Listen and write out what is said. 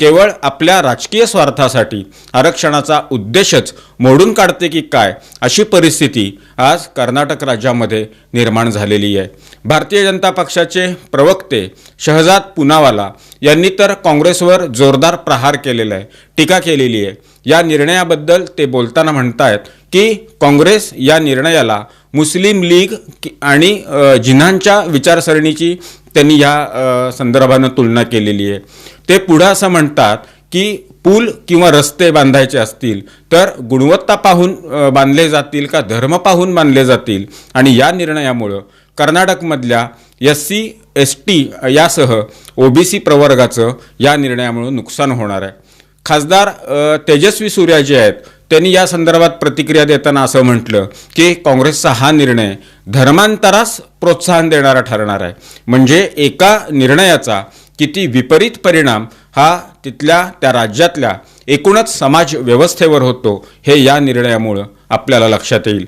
केवळ आपल्या राजकीय स्वार्थासाठी आरक्षणाचा उद्देशच मोडून काढते की काय, अशी परिस्थिती आज कर्नाटक राज्यामध्ये निर्माण झालेली आहे। भारतीय जनता पक्षाचे प्रवक्ते शहजाद पूनावाला यांनी तर काँग्रेसवर जोरदार प्रहार केलेला आहे, टीका केलेली आहे। या निर्णयाबद्दल ते बोलताना म्हणतायत की काँग्रेस या निर्णयाला मुस्लिम लीग आणि जिन्हांच्या विचारसरणीची त्यांनी या संदर्भाने तुलना केलेली आहे। ते पुढे असं म्हणतात की पूल किंवा रस्ते बांधायचे असतील तर गुणवत्ता पाहून बांधले जातील का धर्म पाहून बांधले जातील, आणि या निर्णयामुळे कर्नाटकमधल्या SC ST यासह OBC प्रवर्गाचं या निर्णयामुळे नुकसान होणार आहे। खासदार तेजस्वी सूर्या जे आहेत त्यांनी या संदर्भात प्रतिक्रिया देताना असं म्हटलं की काँग्रेसचा हा निर्णय धर्मांतरास प्रोत्साहन देणारा ठरणार आहे। म्हणजे एका निर्णयाचा किती विपरीत परिणाम हा तिथल्या त्या राज्यातल्या एकूणच समाज व्यवस्थेवर होतो हे या निर्णयामुळे आपल्याला लक्षात येईल।